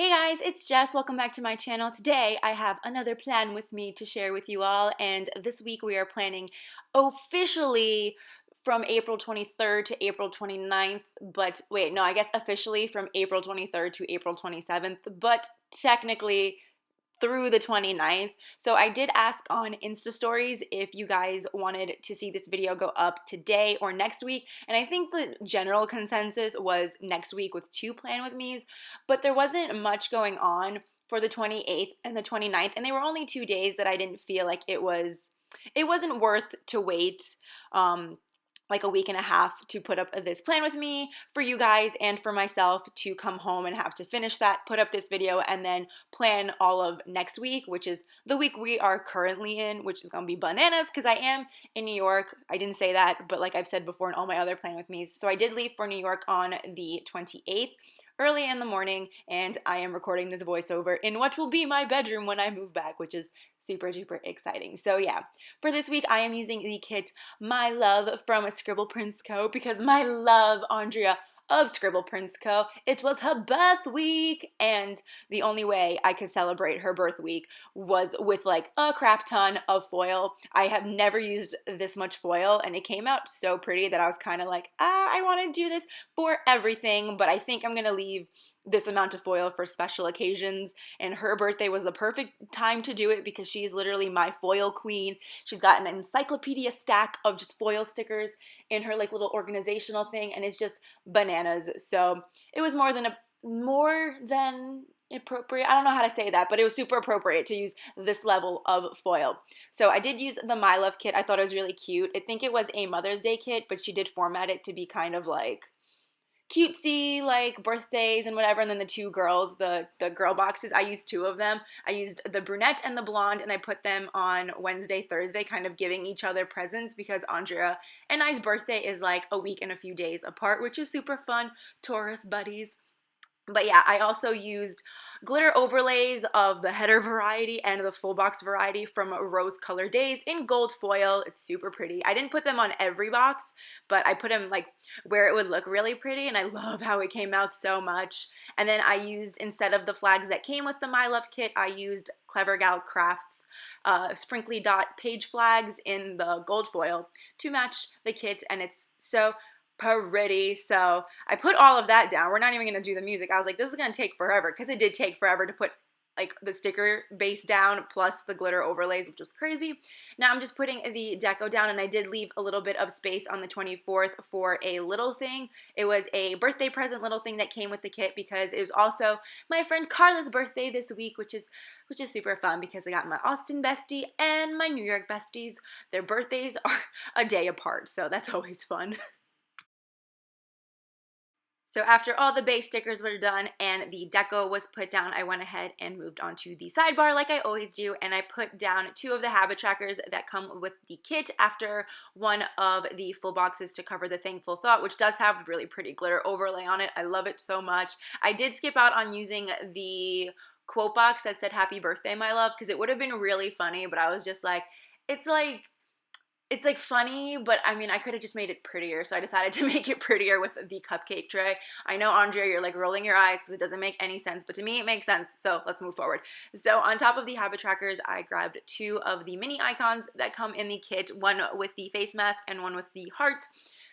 Hey guys, it's Jess. Welcome back to my channel. Today I have another plan with me to share with you all, and this week we are planning officially from April 23rd to April 29th, but wait, no, I guess officially from April 23rd to April 27th, but technically through the 29th. So I did ask on Insta stories if you guys wanted to see this video go up today or next week, and I think the general consensus was next week with two plan with me's, but there wasn't much going on for the 28th and the 29th, and they were only 2 days that I didn't feel like it wasn't worth to wait like a week and a half to put up this plan with me for you guys and for myself to come home and have to finish that, put up this video, and then plan all of next week, which is the week we are currently in, which is gonna be bananas because I am in New York. I didn't say that, but like I've said before in all my other plan with me's, so I did leave for New York on the 28th. Early in the morning, and I am recording this voiceover in what will be my bedroom when I move back, which is super duper exciting. So yeah, for this week I am using the kit My Love from ScribblePrintsCo because my love Andrea of ScribblePrintsCo, it was her birth week, and the only way I could celebrate her birth week was with like a crap ton of foil. I have never used this much foil, and it came out so pretty that I was kind of like, I want to do this for everything, but I think I'm gonna leave this amount of foil for special occasions, and her birthday was the perfect time to do it because she's literally my foil queen. She's got an encyclopedia stack of just foil stickers in her like little organizational thing, and it's just bananas. So it was more than appropriate. I don't know how to say that, but it was super appropriate to use this level of foil. So I did use the My Love kit. I thought it was really cute. I think it was a Mother's Day kit, but she did format it to be kind of like cutesy, like birthdays and whatever. And then the two girls, the girl boxes, I used two of them. I used the brunette and the blonde, and I put them on Wednesday, Thursday, kind of giving each other presents because Andrea and I's birthday is like a week and a few days apart, which is super fun. Taurus buddies. But yeah, I also used glitter overlays of the header variety and the full box variety from Rose Color Days in gold foil. It's super pretty. I didn't put them on every box, but I put them like where it would look really pretty, and I love how it came out so much. And then I used, instead of the flags that came with the My Love kit, I used Clever Gal Crafts sprinkly dot page flags in the gold foil to match the kit, and it's so pretty. So I put all of that down. We're not even gonna do the music. I was like, this is gonna take forever, because it did take forever to put like the sticker base down plus the glitter overlays, which was crazy. Now I'm just putting the deco down, and I did leave a little bit of space on the 24th for a little thing. It was a birthday present little thing that came with the kit because it was also my friend Carla's birthday this week, which is super fun because I got my Austin bestie and my New York besties. Their birthdays are a day apart, so that's always fun. So after all the base stickers were done and the deco was put down, I went ahead and moved on to the sidebar like I always do, and I put down two of the habit trackers that come with the kit after one of the full boxes to cover the Thankful Thought, which does have really pretty glitter overlay on it. I love it so much. I did skip out on using the quote box that said happy birthday my love because it would have been really funny, but I was just like, it's like funny, but I mean, I could have just made it prettier, so I decided to make it prettier with the cupcake tray. I know, Andrea, you're like rolling your eyes because it doesn't make any sense, but to me it makes sense, so let's move forward. So on top of the habit trackers, I grabbed two of the mini icons that come in the kit, one with the face mask and one with the heart,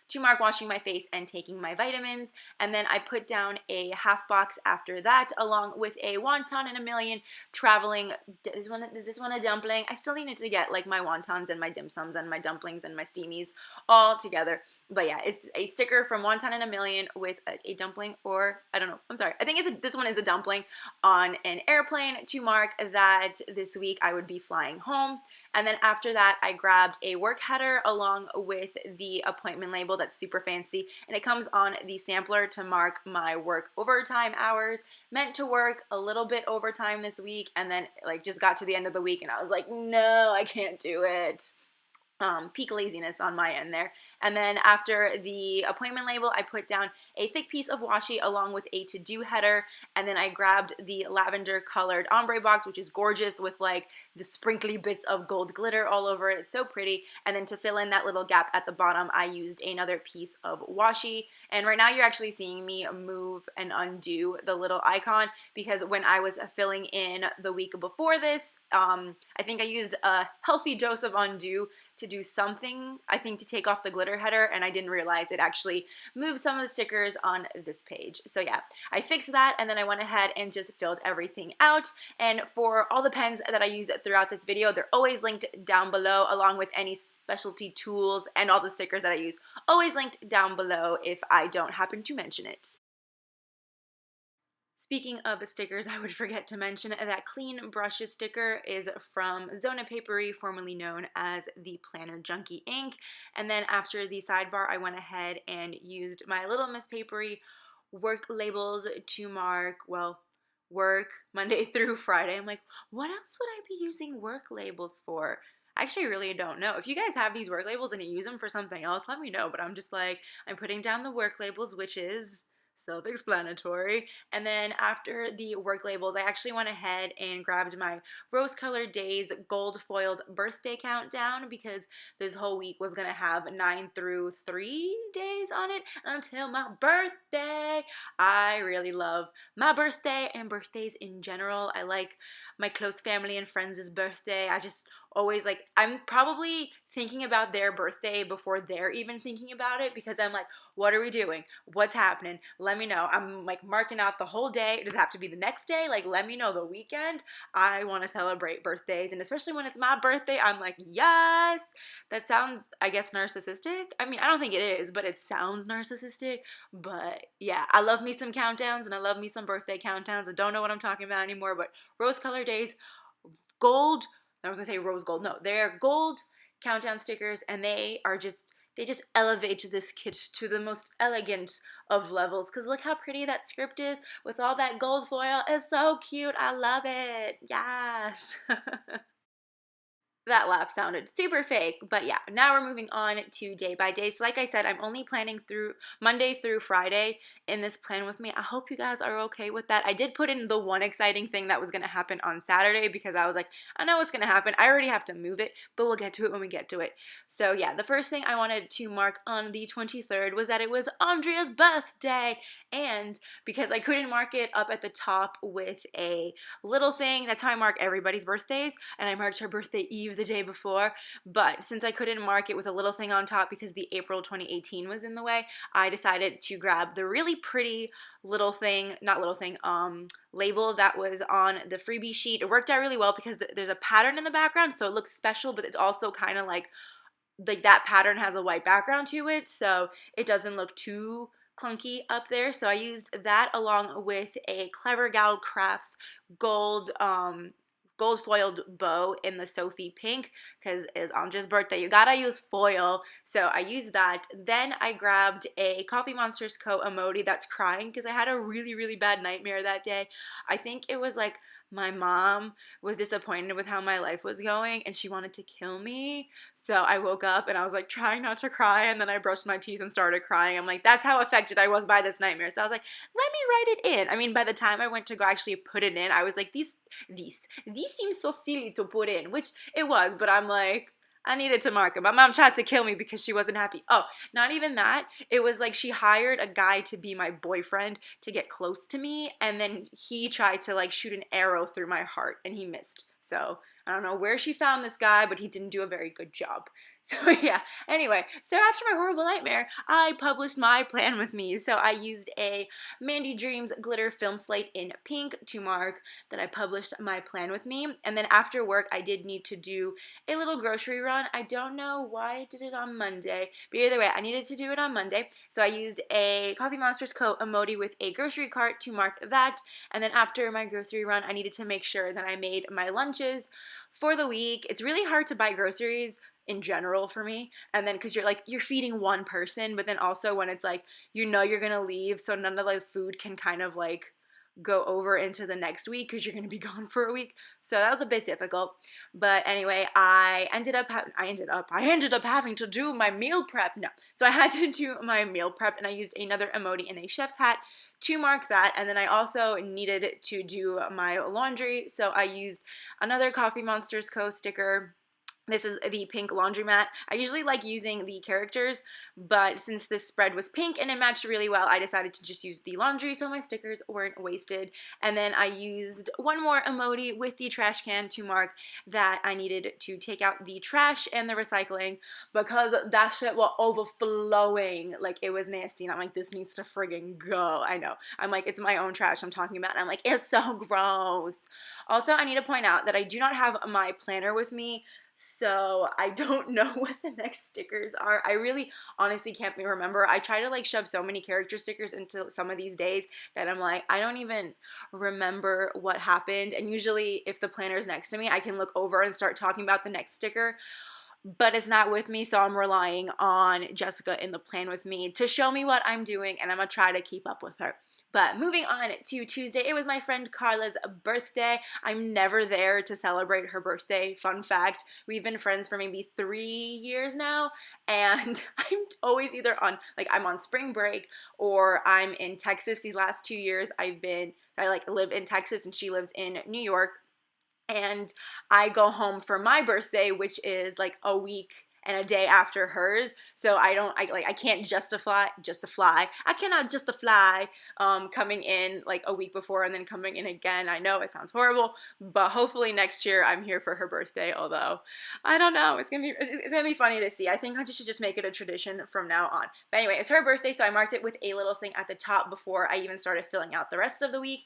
to mark washing my face and taking my vitamins. And then I put down a half box after that, along with a wonton and a million traveling. Is this one a dumpling? I still need to get like my wontons and my dim sums and my dumplings and my steamies all together. But yeah, it's a sticker from Wonton and a Million with a dumpling, or I don't know, I'm sorry, I think this one is a dumpling on an airplane to mark that this week I would be flying home. And then after that, I grabbed a work header along with the appointment label that's super fancy, and it comes on the sampler to mark my work overtime hours. Meant to work a little bit overtime this week, and then like just got to the end of the week and I was like, no, I can't do it. peak laziness on my end there. And then after the appointment label, I put down a thick piece of washi along with a to-do header, and then I grabbed the lavender colored ombre box, which is gorgeous with like the sprinkly bits of gold glitter all over it. It's so pretty. And then to fill in that little gap at the bottom, I used another piece of washi. And right now you're actually seeing me move and undo the little icon, because when I was filling in the week before this, I think I used a healthy dose of undo to do something, I think to take off the glitter header, and I didn't realize it actually moved some of the stickers on this page. So yeah, I fixed that, and then I went ahead and just filled everything out. And for all the pens that I use throughout this video, they're always linked down below, along with any specialty tools and all the stickers that I use, always linked down below if I don't happen to mention it. Speaking of stickers, I would forget to mention that Clean Brushes sticker is from Zona Papery, formerly known as the Planner Junkie ink. And then after the sidebar, I went ahead and used my Little Miss Papery work labels to mark, well, work Monday through Friday. I'm like, what else would I be using work labels for? I actually really don't know. If you guys have these work labels and you use them for something else, let me know. But I'm just like, I'm putting down the work labels, which is self-explanatory. And then after the work labels, I actually went ahead and grabbed my Rose Colored Days gold foiled birthday countdown, because this whole week was gonna have 9 through 3 days on it until my birthday. I really love my birthday and birthdays in general. I like my close family and friends' birthday. I just always like, I'm probably thinking about their birthday before they're even thinking about it, because I'm like, what are we doing? What's happening? Let me know. I'm like marking out the whole day. Does it have to be the next day? Like, let me know the weekend. I want to celebrate birthdays, and especially when it's my birthday, I'm like, yes. That sounds, I guess, narcissistic. I mean, I don't think it is, but it sounds narcissistic. But yeah, I love me some countdowns, and I love me some birthday countdowns. I don't know what I'm talking about anymore, but Rose Colored Days, gold, I was gonna say rose gold. No, they're gold countdown stickers, and they just elevate this kit to the most elegant of levels. Because look how pretty that script is with all that gold foil. It's so cute. I love it. Yes. That laugh sounded super fake, but yeah, now we're moving on to day by day. So like I said, I'm only planning through Monday through Friday in this plan with me. I hope you guys are okay with that. I did put in the one exciting thing that was going to happen on Saturday, because I was like, I know what's going to happen. I already have to move it, but we'll get to it when we get to it. So yeah, the first thing I wanted to mark on the 23rd was that it was Andrea's birthday. And because I couldn't mark it up at the top with a little thing, that's how I mark everybody's birthdays, and I marked her birthday eve the day before. But since I couldn't mark it with a little thing on top because the April 2018 was in the way, I decided to grab the really pretty little thing, not little thing, label that was on the freebie sheet. It worked out really well because there's a pattern in the background, so it looks special, but it's also kind of like that pattern has a white background to it, so it doesn't look too clunky up there. So I used that along with a Clever Gal Crafts gold gold foiled bow in the Sophie pink, because it's Andrea's birthday. You gotta use foil. So I used that. Then I grabbed a Coffee Monsters Co. emoji that's crying, because I had a really, really bad nightmare that day. I think it was like my mom was disappointed with how my life was going, and she wanted to kill me. So I woke up and I was like trying not to cry, and then I brushed my teeth and started crying. I'm like, that's how affected I was by this nightmare. So I was like, let me write it in. I mean, by the time I went to go actually put it in, I was like, these seem so silly to put in, which it was, but I'm like, I needed to mark it. My mom tried to kill me because she wasn't happy. Oh, not even that. It was like she hired a guy to be my boyfriend to get close to me, and then he tried to like shoot an arrow through my heart, and he missed. So I don't know where she found this guy, but he didn't do a very good job. So yeah, anyway, so after my horrible nightmare, I published my plan with me. So I used a Mandy Dreams glitter film slate in pink to mark that I published my plan with me. And then after work, I did need to do a little grocery run. I don't know why I did it on Monday, but either way, I needed to do it on Monday. So I used a Coffee Monsters Co. emoji with a grocery cart to mark that. And then after my grocery run, I needed to make sure that I made my lunches for the week. It's really hard to buy groceries in general for me, and then because you're feeding one person, but then also when it's like you're gonna leave, so none of the food can kind of like go over into the next week because you're going to be gone for a week. So that was a bit difficult. But anyway, I ended up having to do my meal prep. No. So I had to do my meal prep, and I used another emoji in a chef's hat to mark that. And then I also needed to do my laundry, so I used another Coffee Monsters Co. sticker. This is the pink laundromat. I usually like using the characters, but since this spread was pink and it matched really well, I decided to just use the laundry so my stickers weren't wasted. And then I used one more emoji with the trash can to mark that I needed to take out the trash and the recycling because that shit was overflowing. Like, it was nasty, and I'm like, this needs to friggin' go. I know. I'm like, it's my own trash I'm talking about, and I'm like, it's so gross. Also, I need to point out that I do not have my planner with me, so I don't know what the next stickers are. I really honestly can't remember. I try to like shove so many character stickers into some of these days that I'm like, I don't even remember what happened. And usually if the planner's next to me, I can look over and start talking about the next sticker. But it's not with me, so I'm relying on Jessica in the plan with me to show me what I'm doing, and I'm gonna try to keep up with her. But moving on to Tuesday, it was my friend Carla's birthday. I'm never there to celebrate her birthday. Fun fact, we've been friends for maybe 3 years now, and I'm always either on, like, I'm on spring break or I'm in Texas. These last 2 years I live in Texas and she lives in New York. And I go home for my birthday, which is like a week and a day after hers. So I can't justify. I cannot justify coming in like a week before and then coming in again. I know it sounds horrible, but hopefully next year I'm here for her birthday. Although I don't know, it's gonna be funny to see. I think I should just make it a tradition from now on. But anyway, it's her birthday, so I marked it with a little thing at the top before I even started filling out the rest of the week.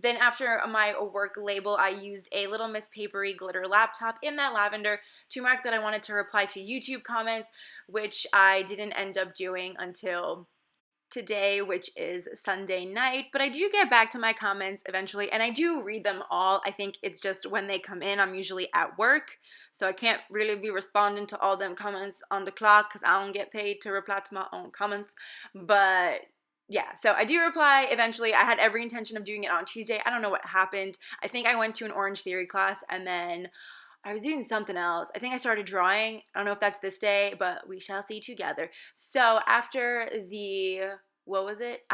Then after my work label, I used a Little Miss Papery glitter laptop in that lavender to mark that I wanted to reply to YouTube comments, which I didn't end up doing until today, which is Sunday night. But I do get back to my comments eventually, and I do read them all. I think it's just when they come in, I'm usually at work, so I can't really be responding to all them comments on the clock because I don't get paid to reply to my own comments. But yeah, so I do reply eventually. I had every intention of doing it on Tuesday. I don't know what happened. I think I went to an Orange Theory class, and then I was doing something else. I think I started drawing. I don't know if that's this day, but we shall see together. So after the what was it?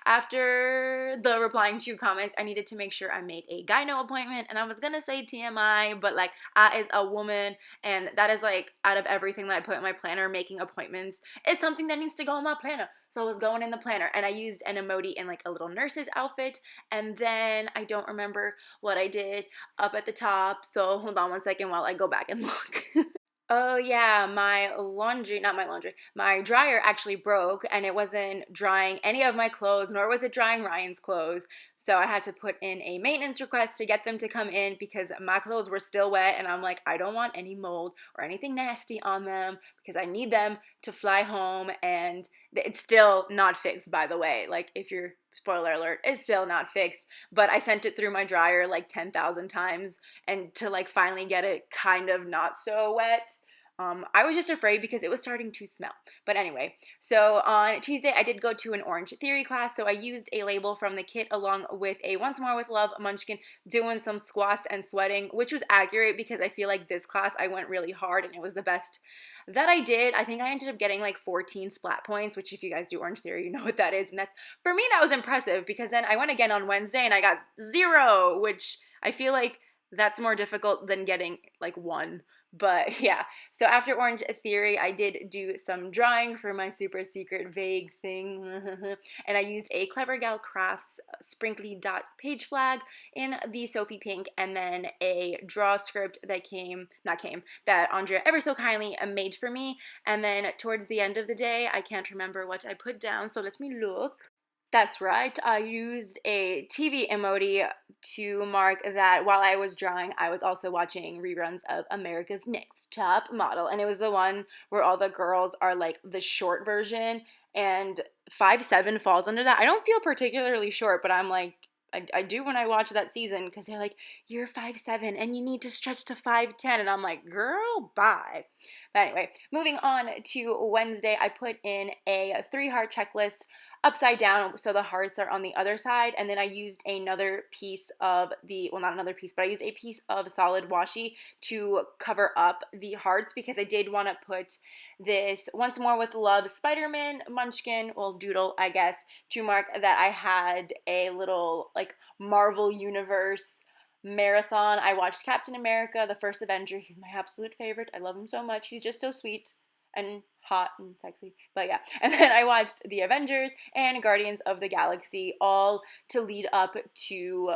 After the replying to comments, I needed to make sure I made a gyno appointment, and I was gonna say TMI, but like, I is a woman, and that is like, out of everything that I put in my planner, making appointments is something that needs to go in my planner. So I was going in the planner, and I used an emoji in like a little nurse's outfit, and then I don't remember what I did up at the top, so hold on one second while I go back and look. Oh yeah, my dryer actually broke, and it wasn't drying any of my clothes, nor was it drying Ryan's clothes. So I had to put in a maintenance request to get them to come in because my clothes were still wet, and I'm like, I don't want any mold or anything nasty on them because I need them to fly home. And it's still not fixed, by the way. Like, if you're, spoiler alert, it's still not fixed, but I sent it through my dryer like 10,000 times, and to like finally get it kind of not so wet. I was just afraid because it was starting to smell. But anyway, so on Tuesday I did go to an Orange Theory class, so I used a label from the kit along with a Once More with Love munchkin doing some squats and sweating, which was accurate because I feel like this class I went really hard and it was the best that I did. I think I ended up getting like 14 splat points, which if you guys do Orange Theory, you know what that is. And that's, for me, that was impressive because then I went again on Wednesday and I got 0, which I feel like that's more difficult than getting like 1. But yeah, so after Orange Theory, I did do some drawing for my super secret vague thing. And I used a Clever Gal Crafts sprinkly dot page flag in the Sophie pink, and then a draw script that that Andrea ever so kindly made for me. And then towards the end of the day, I can't remember what I put down, so let me look. That's right, I used a TV emoji to mark that while I was drawing, I was also watching reruns of America's Next Top Model, and it was the one where all the girls are like the short version, and 5'7" falls under that. I don't feel particularly short, but I'm like, I do when I watch that season because they're like, you're 5'7" and you need to stretch to 5'10", and I'm like, girl, bye. But anyway, moving on to Wednesday, I put in a 3-heart checklist upside down so the hearts are on the other side, and then I used another piece of the, well, not another piece, but I used a piece of solid washi to cover up the hearts because I did want to put this Once More with Love Spider-Man munchkin, well, doodle, I guess, to mark that I had a little like Marvel Universe marathon. I watched Captain America, the first Avenger. He's my absolute favorite. I love him so much. He's just so sweet and hot and sexy. But yeah, and then I watched the Avengers and Guardians of the Galaxy, all to lead up to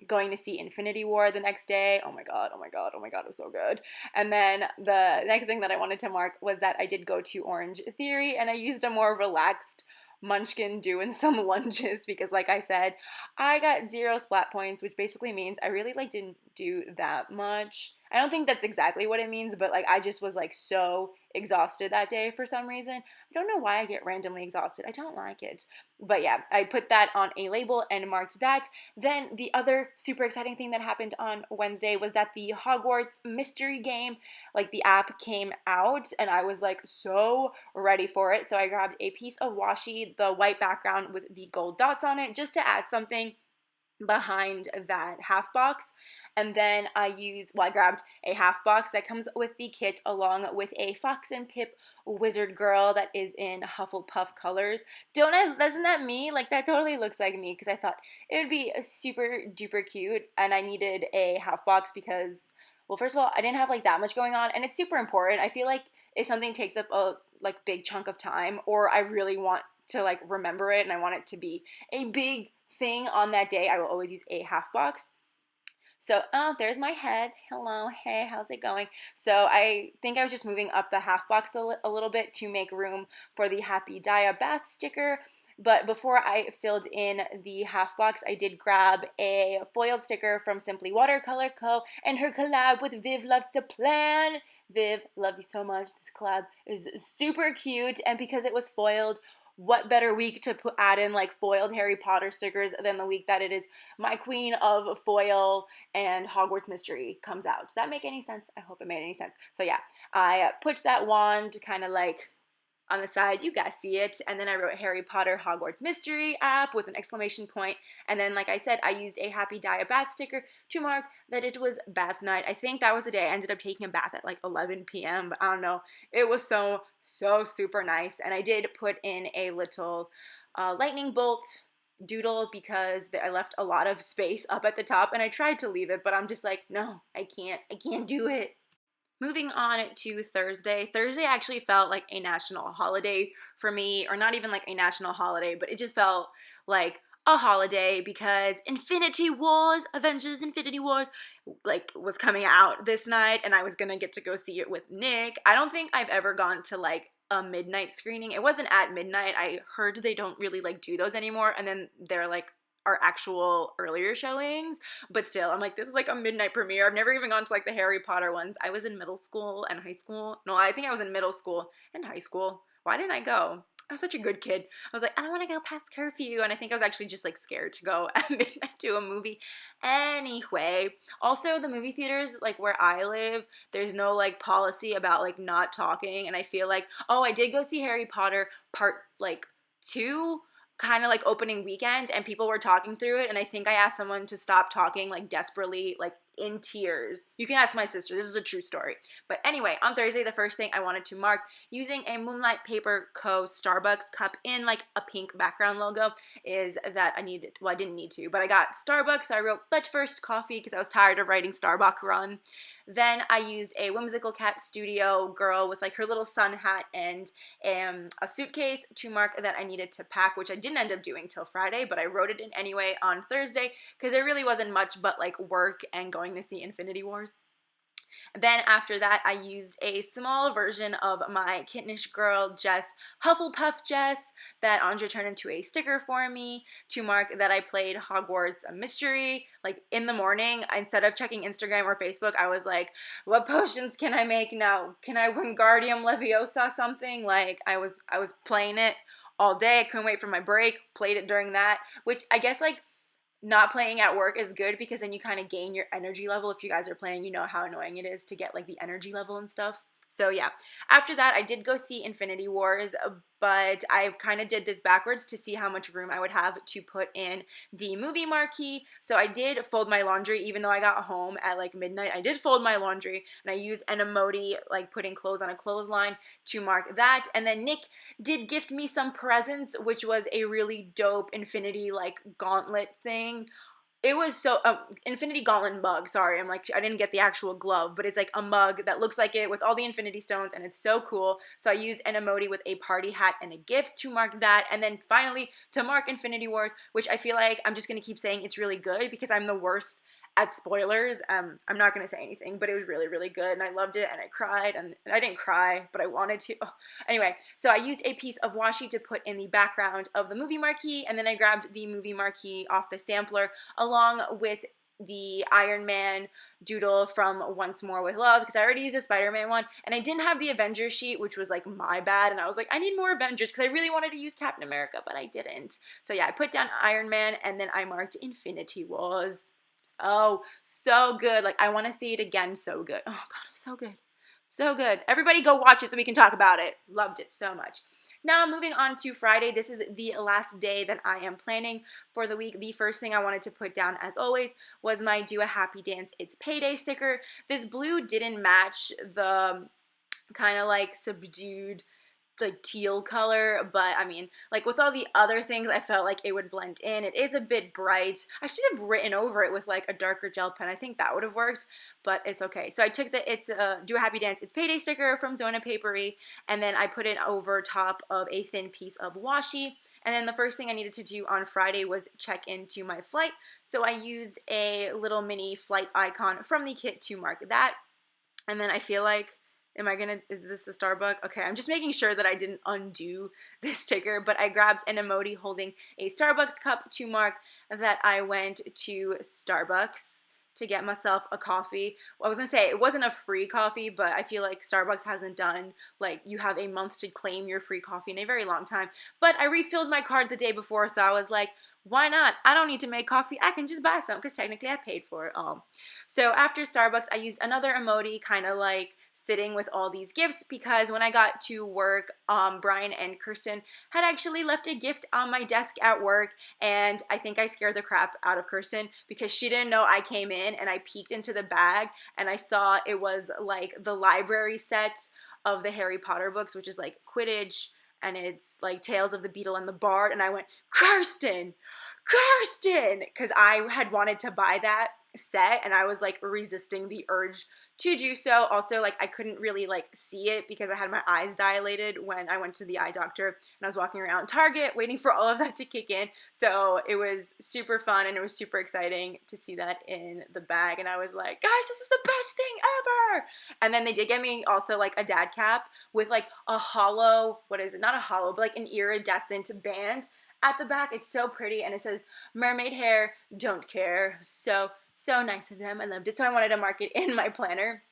going to see Infinity War the next day. Oh my god, oh my god, oh my god, it was so good. And then the next thing that I wanted to mark was that I did go to Orange Theory, and I used a more relaxed munchkin doing some lunges because, like I said, I got 0 splat points, which basically means I really like didn't do that much. I don't think that's exactly what it means, but like I just was like so exhausted that day for some reason. I don't know why I get randomly exhausted. I don't like it. But yeah, I put that on a label and marked that. Then the other super exciting thing that happened on Wednesday was that the Hogwarts mystery game, like the app came out, and I was like so ready for it. So I grabbed a piece of washi, the white background with the gold dots on it, just to add something behind that half box. And then I grabbed a half box that comes with the kit along with a Fox and Pip wizard girl that is in Hufflepuff colors. Doesn't that me? Like that totally looks like me because I thought it would be super duper cute, and I needed a half box because, well, first of all, I didn't have like that much going on, and it's super important. I feel like if something takes up a like big chunk of time, or I really want to like remember it and I want it to be a big thing on that day, I will always use a half box. So, oh, there's my head. Hello, hey, how's it going? So I think I was just moving up the half box a little bit to make room for the Happy Dia bath sticker. But before I filled in the half box, I did grab a foiled sticker from Simply Watercolor Co. and her collab with Viv Loves to Plan. Viv, love you so much. This collab is super cute, and because it was foiled, what better week to add in like foiled Harry Potter stickers than the week that it is my queen of foil and Hogwarts Mystery comes out. Does that make any sense? I hope it made any sense. So yeah, I put that wand kind of like on the side, you guys see it, and then I wrote Harry Potter Hogwarts Mystery app with an exclamation point, and then like I said, I used a Happy Dia bath sticker to mark that it was bath night. I think that was the day I ended up taking a bath at like 11 p.m., but I don't know, it was so super nice. And I did put in a little lightning bolt doodle because I left a lot of space up at the top, and I tried to leave it, but I'm just like, no, I can't do it. Moving on to Thursday. Thursday actually felt like a national holiday for me, or not even like a national holiday, but it just felt like a holiday because Avengers Infinity Wars, like was coming out this night, and I was gonna get to go see it with Nick. I don't think I've ever gone to like a midnight screening. It wasn't at midnight. I heard they don't really like do those anymore, and then they're like our actual earlier showings, but still, I'm like, this is like a midnight premiere. I've never even gone to like the Harry Potter ones. I was in middle school and high school. No, I think I was in middle school and high school. Why didn't I go? I was such a good kid. I was like, I don't want to go past curfew, and I think I was actually just like scared to go at midnight to a movie. Anyway, also the movie theaters, like where I live, there's no like policy about like not talking, and I feel like, oh, I did go see Harry Potter part like 2, kind of like opening weekend, and people were talking through it, and I think I asked someone to stop talking like desperately, like in tears. You can ask my sister, this is a true story. But anyway, on Thursday, the first thing I wanted to mark using a Moonlight Paper Co. Starbucks cup in like a pink background logo is that I didn't need to, but I got Starbucks, so I wrote but first coffee because I was tired of writing Starbucks run. Then I used a Whimsical Cat Studio girl with like her little sun hat and a suitcase to mark that I needed to pack, which I didn't end up doing till Friday, but I wrote it in anyway on Thursday because there really wasn't much but like work and going to see Infinity Wars. Then after that, I used a small version of my kittenish girl, Jess, Hufflepuff Jess, that Andre turned into a sticker for me to mark that I played Hogwarts Mystery. Like in the morning, instead of checking Instagram or Facebook, I was like, what potions can I make now? Can I Wingardium Leviosa something? Like I was playing it all day. I couldn't wait for my break, played it during that, which I guess like not playing at work is good because then you kind of gain your energy level. If you guys are playing, you know how annoying it is to get like the energy level and stuff. So yeah, after that I did go see Infinity Wars, but I kind of did this backwards to see how much room I would have to put in the movie marquee. So I did fold my laundry, even though I got home at like midnight. I did fold my laundry, and I used an emoji like putting clothes on a clothesline to mark that. And then Nick did gift me some presents, which was a really dope Infinity like gauntlet thing. It was so Infinity Gauntlet mug. Sorry, I'm like I didn't get the actual glove, but it's like a mug that looks like it with all the Infinity Stones, and it's so cool. So I used an emoji with a party hat and a gift to mark that, and then finally to mark Infinity Wars, which I feel like I'm just gonna keep saying it's really good because I'm the worst at spoilers. I'm not gonna say anything, but it was really, really good, and I loved it, and I cried, and I didn't cry, but I wanted to. Oh. Anyway, so I used a piece of washi to put in the background of the movie marquee, and then I grabbed the movie marquee off the sampler along with the Iron Man doodle from Once More with Love, because I already used a Spider-Man one, and I didn't have the Avengers sheet, which was like my bad, and I was like, I need more Avengers, because I really wanted to use Captain America, but I didn't. So yeah, I put down Iron Man, and then I marked Infinity Wars. Oh, so good. Like, I want to see it again. So good. Oh, God, it was so good. So good. Everybody go watch it so we can talk about it. Loved it so much. Now, moving on to Friday. This is the last day that I am planning for the week. The first thing I wanted to put down, as always, was my Do a Happy Dance, It's Payday sticker. This blue didn't match the kind of like subdued like teal color, but I mean, like with all the other things, I felt like it would blend in. It is a bit bright. I should have written over it with like a darker gel pen. I think that would have worked, but it's okay. So I took the Do a Happy Dance, It's Payday sticker from Zona Papery, and then I put it over top of a thin piece of washi. And then the first thing I needed to do on Friday was check into my flight. So I used a little mini flight icon from the kit to mark that. And then I feel like, is this the Starbucks? Okay, I'm just making sure that I didn't undo this sticker, but I grabbed an emoji holding a Starbucks cup to mark that I went to Starbucks to get myself a coffee. Well, I was gonna say it wasn't a free coffee, but I feel like Starbucks hasn't done, like, you have a month to claim your free coffee in a very long time. But I refilled my card the day before, so I was like, why not? I don't need to make coffee. I can just buy some because technically I paid for it all. So after Starbucks, I used another emoji, kind of like sitting with all these gifts, because when I got to work, Brian and Kirsten had actually left a gift on my desk at work, and I think I scared the crap out of Kirsten because she didn't know I came in, and I peeked into the bag and I saw it was like the library set of the Harry Potter books, which is like Quidditch, and it's like Tales of the Beetle and the Bard, and I went, Kirsten, because I had wanted to buy that set, and I was like resisting the urge to do so. Also, like, I couldn't really like see it because I had my eyes dilated when I went to the eye doctor, and I was walking around Target waiting for all of that to kick in. So it was super fun, and it was super exciting to see that in the bag, and I was like, guys, this is the best thing ever. And then they did get me also like a dad cap with like a hollow, what is it, not a hollow, but like an iridescent band at the back. It's so pretty, and it says mermaid hair, don't care. So nice of them. I loved it. So I wanted to mark it in my planner.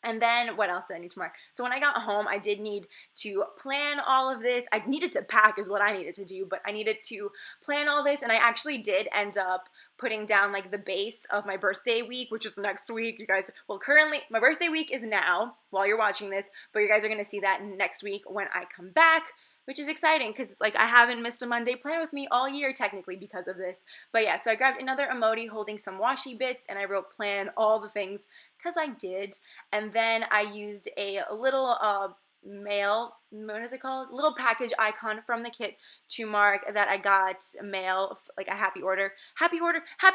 And then what else did I need to mark? So when I got home, I did need to plan all of this. I needed to pack is what I needed to do, but I needed to plan all this, and I actually did end up putting down like the base of my birthday week, which is next week, you guys. Well, currently my birthday week is now while you're watching this, but you guys are going to see that next week when I come back, which is exciting because like I haven't missed a Monday plan with me all year technically because of this. But yeah, so I grabbed another emoji holding some washi bits, and I wrote plan all the things because I did. And then I used a little mail, what is it called? Little package icon from the kit to mark that I got mail, like a happy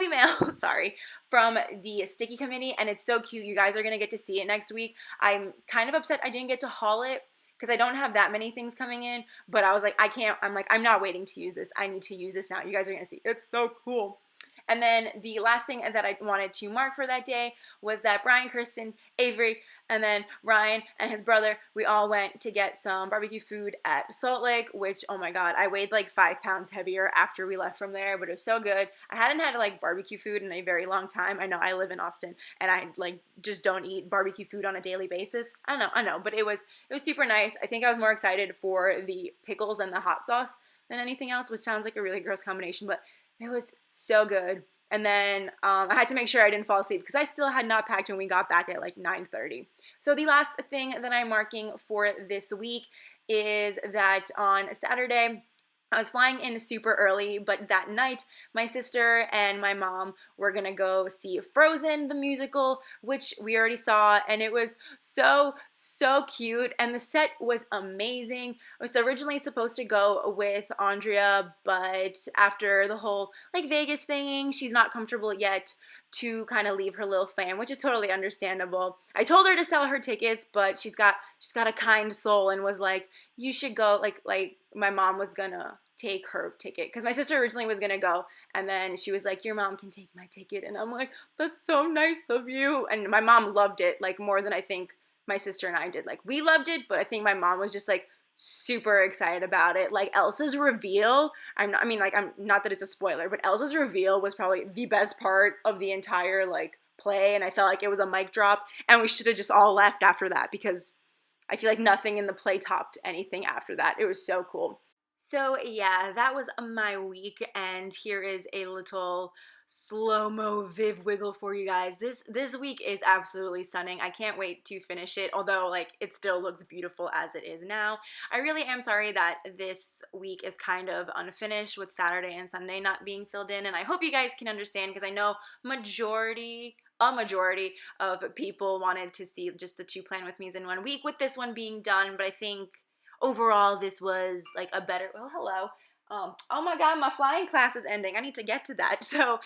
mail, sorry, from the sticky committee, and it's so cute. You guys are gonna get to see it next week. I'm kind of upset I didn't get to haul it because I don't have that many things coming in, but I was like, I'm not waiting to use this. I need to use this now. You guys are gonna see. It's so cool. And then the last thing that I wanted to mark for that day was that Brian, Kirsten, Avery, and then Ryan and his brother, we all went to get some barbecue food at Salt Lake, which, oh my God, I weighed like 5 pounds heavier after we left from there, but it was so good. I hadn't had like barbecue food in a very long time. I know I live in Austin, and I like just don't eat barbecue food on a daily basis. I know, but it was super nice. I think I was more excited for the pickles and the hot sauce than anything else, which sounds like a really gross combination, but it was so good. And then I had to make sure I didn't fall asleep because I still had not packed when we got back at like 9:30. So the last thing that I'm marking for this week is that on Saturday, I was flying in super early, but that night, my sister and my mom were gonna go see Frozen, the musical, which we already saw, and it was so, so cute, and the set was amazing. I was originally supposed to go with Andrea, but after the whole, like, Vegas thing, she's not comfortable yet to kind of leave her little fan, which is totally understandable. I told her to sell her tickets, but she's got a kind soul and was like, you should go, like my mom was gonna take her ticket because my sister originally was gonna go, and then she was like, your mom can take my ticket, and I'm like, that's so nice of you. And my mom loved it, like, more than I think my sister and I did. Like, we loved it, but I think my mom was just like super excited about it. Like, Elsa's reveal, I'm not that it's a spoiler, but Elsa's reveal was probably the best part of the entire like play, and I felt like it was a mic drop, and we should have just all left after that because I feel like nothing in the play topped anything after that. It was so cool. So yeah, that was my week, and here is a little slow-mo Viv wiggle for you guys. This week is absolutely stunning. I can't wait to finish it, although like it still looks beautiful as it is now. I really am sorry that this week is kind of unfinished with Saturday and Sunday not being filled in, and I hope you guys can understand because I know a majority of people wanted to see just the 2 plan with me's in 1 week with this one being done, but I think overall this was like a better, oh hello, oh my god, my flying class is ending. I need to get to that. So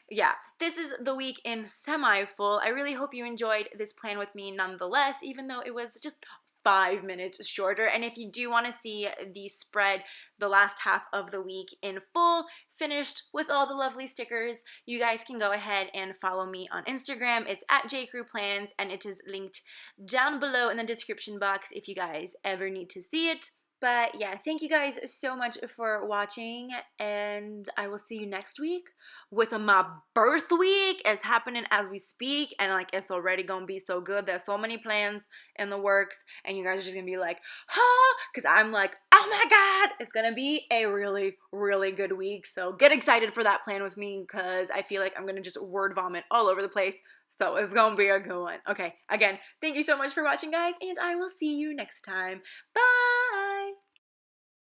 yeah, this is the week in semi-full. I really hope you enjoyed this plan with me nonetheless, even though it was just 5 minutes shorter. And if you do want to see the spread, the last half of the week in full, finished with all the lovely stickers, you guys can go ahead and follow me on Instagram. It's at jkruuuplans, and it is linked down below in the description box if you guys ever need to see it. But yeah, thank you guys so much for watching, and I will see you next week with my birth week is happening as we speak, and like it's already gonna be so good. There's so many plans in the works, and you guys are just gonna be like, huh, because I'm like, oh my god, it's gonna be a really, really good week. So get excited for that plan with me because I feel like I'm gonna just word vomit all over the place. So it's gonna be a good one. Okay, again, thank you so much for watching, guys, and I will see you next time. Bye!